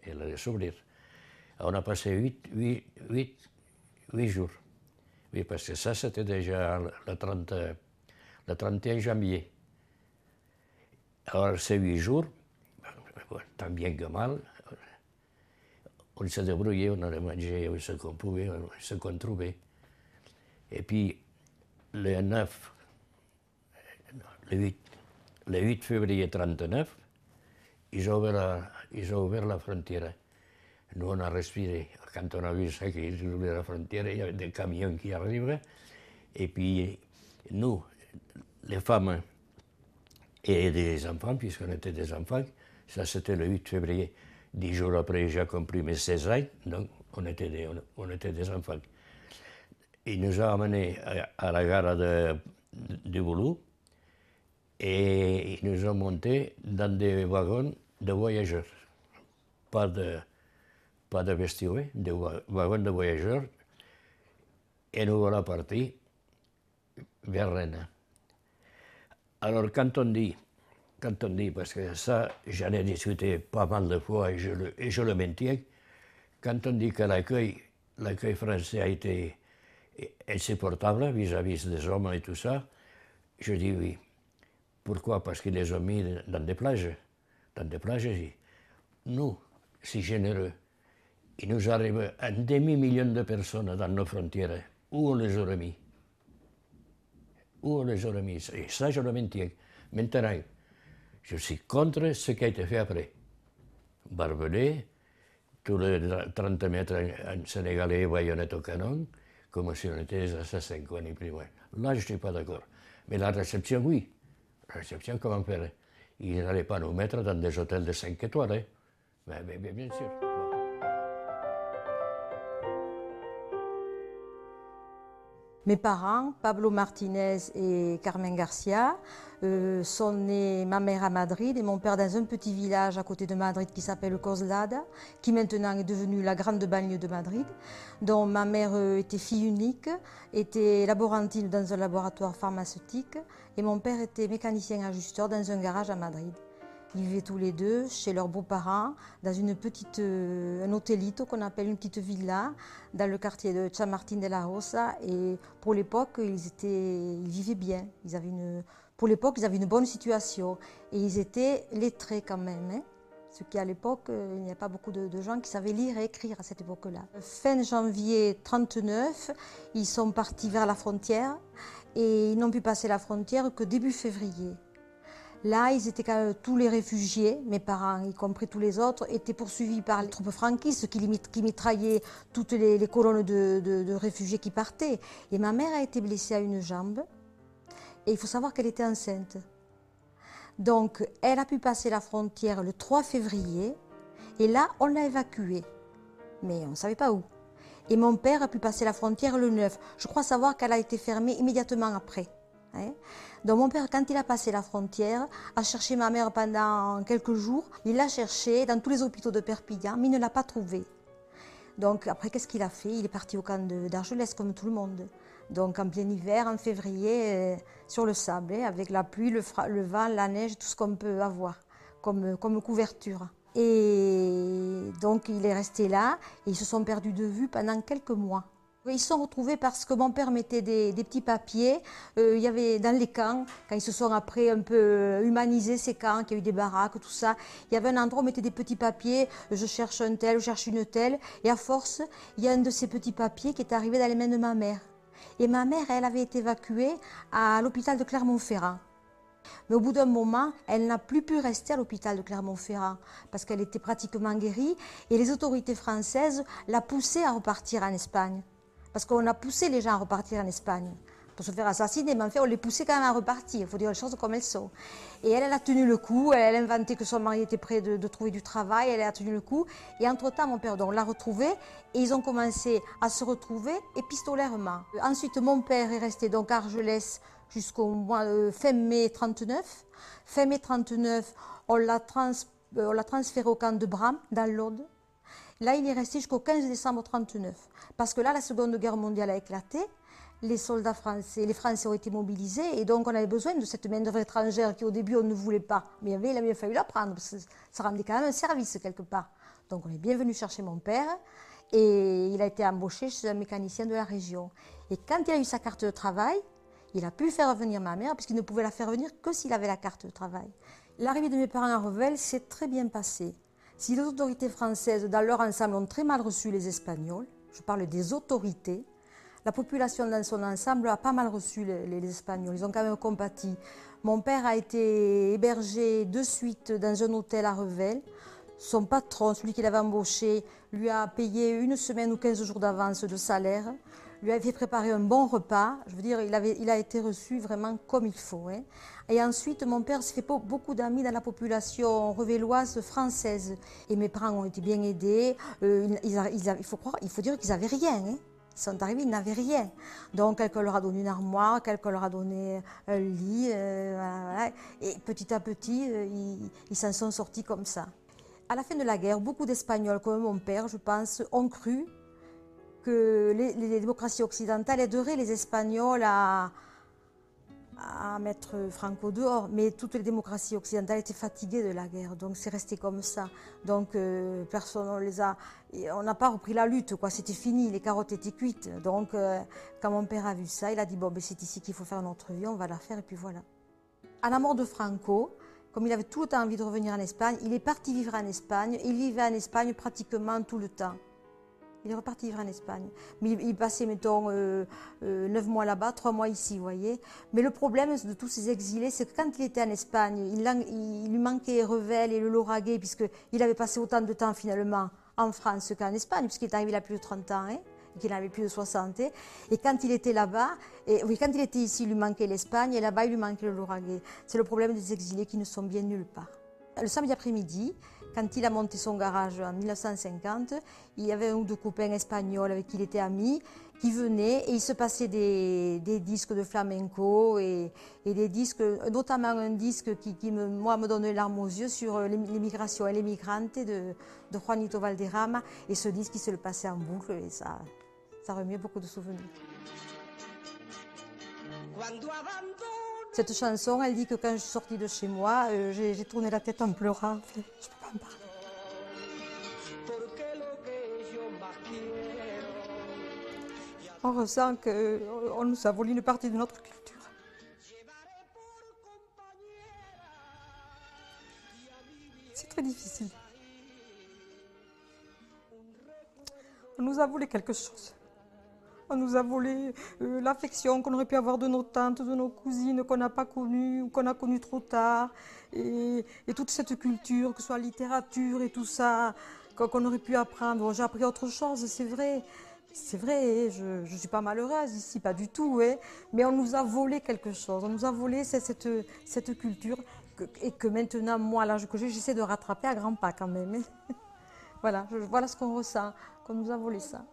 et le souvenir. On a passé 8 jours. Oui, parce que ça, c'était déjà le 31 janvier. Alors, ces 8 jours, tant bien que mal, on s'est débrouillé, on a mangé ce qu'on pouvait, ce qu'on trouvait. Et puis, le 8 février 1939, ils ont ouvert la frontière. Nous, on a respiré. Quand on a vu ça, qu'ils ouvraient la frontière, il y avait des camions qui arrivaient. Et puis, nous, les femmes et des enfants, puisqu'on était des enfants, ça c'était le 8 février. 10 jours après, j'ai accompli mes 16 ans, donc on était des enfants. Ils nous ont amenés à la gare de Boulou et ils nous ont montés dans des wagons de voyageurs. Pas de vestibule, des wagons de voyageurs. Et nous voilà partis vers Rennes. Alors quand on dit, parce que ça, j'en ai discuté pas mal de fois et je le maintiens, quand on dit que l'accueil français a été insupportable vis-à-vis des hommes et tout ça, je dis oui. Pourquoi? Parce qu'ils les ont mis dans des plages. Dans des plages, nous, si généreux, il nous arrive un demi-million de personnes dans nos frontières. Où on les aurait mis? Où on les aurait mis? Et ça, je le maintiens. Maintenant, je suis contre ce qui a été fait après. Barbelé, tous les 30 mètres, un Sénégalais baïonnette au canon, comme si on était des assassins, quoi, ni plus loin. Là, je ne suis pas d'accord. Mais la réception, oui. La réception, comment faire? Ils n'allaient pas nous mettre dans des hôtels de 5 étoiles, hein. Mais bien sûr. Mes parents, Pablo Martinez et Carmen Garcia, sont nés, ma mère à Madrid et mon père dans un petit village à côté de Madrid qui s'appelle Coslada, qui maintenant est devenue la grande banlieue de Madrid, dont ma mère était fille unique, était laborantine dans un laboratoire pharmaceutique et mon père était mécanicien ajusteur dans un garage à Madrid. Ils vivaient tous les deux chez leurs beaux-parents dans un hôtelito qu'on appelle une petite villa dans le quartier de Chamartín de la Rosa. Et pour l'époque, ils vivaient bien. Pour l'époque, ils avaient une bonne situation. Et ils étaient lettrés quand même. Hein. Ce qui à l'époque, il n'y a pas beaucoup de gens qui savaient lire et écrire à cette époque-là. Fin janvier 1939, ils sont partis vers la frontière et ils n'ont pu passer la frontière que début février. Là, tous les réfugiés, mes parents, y compris tous les autres, étaient poursuivis par les troupes franquistes qui mitraillaient toutes les colonnes de réfugiés qui partaient. Et ma mère a été blessée à une jambe. Et il faut savoir qu'elle était enceinte. Donc, elle a pu passer la frontière le 3 février. Et là, on l'a évacuée. Mais on ne savait pas où. Et mon père a pu passer la frontière le 9. Je crois savoir qu'elle a été fermée immédiatement après. Hein. Donc mon père, quand il a passé la frontière, a cherché ma mère pendant quelques jours. Il l'a cherchée dans tous les hôpitaux de Perpignan, mais il ne l'a pas trouvée. Donc après, qu'est-ce qu'il a fait? Il est parti au camp d'Argelès, comme tout le monde. Donc en plein hiver, en février, sur le sable, avec la pluie, le vent, la neige, tout ce qu'on peut avoir comme couverture. Et donc il est resté là, et ils se sont perdus de vue pendant quelques mois. Ils se sont retrouvés parce que mon père mettait des petits papiers. Il y avait dans les camps, quand ils se sont après un peu humanisés ces camps, qu'il y a eu des baraques, tout ça, il y avait un endroit où on mettait des petits papiers, je cherche un tel, je cherche une telle, et à force, il y a un de ces petits papiers qui est arrivé dans les mains de ma mère. Et ma mère, elle avait été évacuée à l'hôpital de Clermont-Ferrand. Mais au bout d'un moment, elle n'a plus pu rester à l'hôpital de Clermont-Ferrand parce qu'elle était pratiquement guérie et les autorités françaises la poussaient à repartir en Espagne. Parce qu'on a poussé les gens à repartir en Espagne pour se faire assassiner, mais en fait on les poussait quand même à repartir, il faut dire les choses comme elles sont. Et elle a tenu le coup, elle a inventé que son mari était prêt de trouver du travail, elle a tenu le coup. Et entre-temps, mon père l'a retrouvé et ils ont commencé à se retrouver épistolairement. Ensuite, mon père est resté donc à Argelès jusqu'au fin mai 1939. Fin mai 1939, on l'a transféré au camp de Bram, dans l'Aude. Là, il est resté jusqu'au 15 décembre 1939. Parce que là, la Seconde Guerre mondiale a éclaté, les soldats français, les Français ont été mobilisés, et donc on avait besoin de cette main-d'œuvre étrangère qui, au début, on ne voulait pas. Mais il a bien fallu la prendre, parce que ça rendait quand même un service quelque part. Donc on est bien venu chercher mon père et il a été embauché chez un mécanicien de la région. Et quand il a eu sa carte de travail, il a pu faire venir ma mère puisqu'il ne pouvait la faire venir que s'il avait la carte de travail. L'arrivée de mes parents à Revel s'est très bien passée. Si les autorités françaises, dans leur ensemble, ont très mal reçu les Espagnols, je parle des autorités, la population dans son ensemble a pas mal reçu les Espagnols. Ils ont quand même compati. Mon père a été hébergé de suite dans un hôtel à Revel. Son patron, celui qui l'avait embauché, lui a payé 1 semaine ou 15 jours d'avance de salaire, lui a fait préparer un bon repas. Je veux dire, il a été reçu vraiment comme il faut. Hein. Et ensuite, mon père s'est fait beaucoup d'amis dans la population revelloise française. Et mes parents ont été bien aidés. Il faut dire qu'ils n'avaient rien. Hein. Ils sont arrivés, ils n'avaient rien. Donc, quelqu'un leur a donné une armoire, quelqu'un leur a donné un lit. Voilà. Et petit à petit, ils s'en sont sortis comme ça. À la fin de la guerre, beaucoup d'Espagnols, comme mon père, je pense, ont cru que les démocraties occidentales aideraient les Espagnols à mettre Franco dehors. Mais toutes les démocraties occidentales étaient fatiguées de la guerre, donc c'est resté comme ça. Donc personne on n'a pas repris la lutte, quoi. C'était fini, les carottes étaient cuites. Donc quand mon père a vu ça, il a dit bon, ben, c'est ici qu'il faut faire notre vie, on va la faire et puis voilà. À la mort de Franco, comme il avait tout le temps envie de revenir en Espagne, il est parti vivre en Espagne. Il vivait en Espagne pratiquement tout le temps. Il est reparti vivre en Espagne. Mais il passait, mettons, 9 mois là-bas, 3 mois ici, vous voyez. Mais le problème de tous ces exilés, c'est que quand il était en Espagne, il lui manquait Revel et le Lauragais, puisqu'il avait passé autant de temps finalement en France qu'en Espagne, puisqu'il est arrivé il a plus de 30 ans, hein, et qu'il en avait plus de 60. Et quand il était là-bas, quand il était ici, il lui manquait l'Espagne, et là-bas, il lui manquait le Lauragais. C'est le problème des exilés qui ne sont bien nulle part. Le samedi après-midi, quand il a monté son garage en 1950, il y avait un ou deux copains espagnols avec qui il était ami qui venaient et il se passait des disques de flamenco et des disques, notamment un disque qui me donne les larmes aux yeux sur l'émigration et les migrantes de Juanito Valderrama. Et ce disque, il se le passait en boucle et ça remuait beaucoup de souvenirs. Cette chanson, elle dit que quand je suis sortie de chez moi, j'ai tourné la tête en pleurant. Je ne peux pas en parler. On ressent qu'on nous a volé une partie de notre culture. C'est très difficile. On nous a volé quelque chose. On nous a volé l'affection qu'on aurait pu avoir de nos tantes, de nos cousines qu'on n'a pas connues ou qu'on a connues trop tard. Et toute cette culture, que ce soit la littérature et tout ça, qu'on aurait pu apprendre. Bon, j'ai appris autre chose, c'est vrai. C'est vrai, je ne suis pas malheureuse ici, pas du tout. Hein, mais on nous a volé quelque chose. On nous a volé cette culture et que maintenant, moi, à l'âge que j'ai, j'essaie de rattraper à grands pas quand même. Hein. Voilà ce qu'on ressent, qu'on nous a volé ça.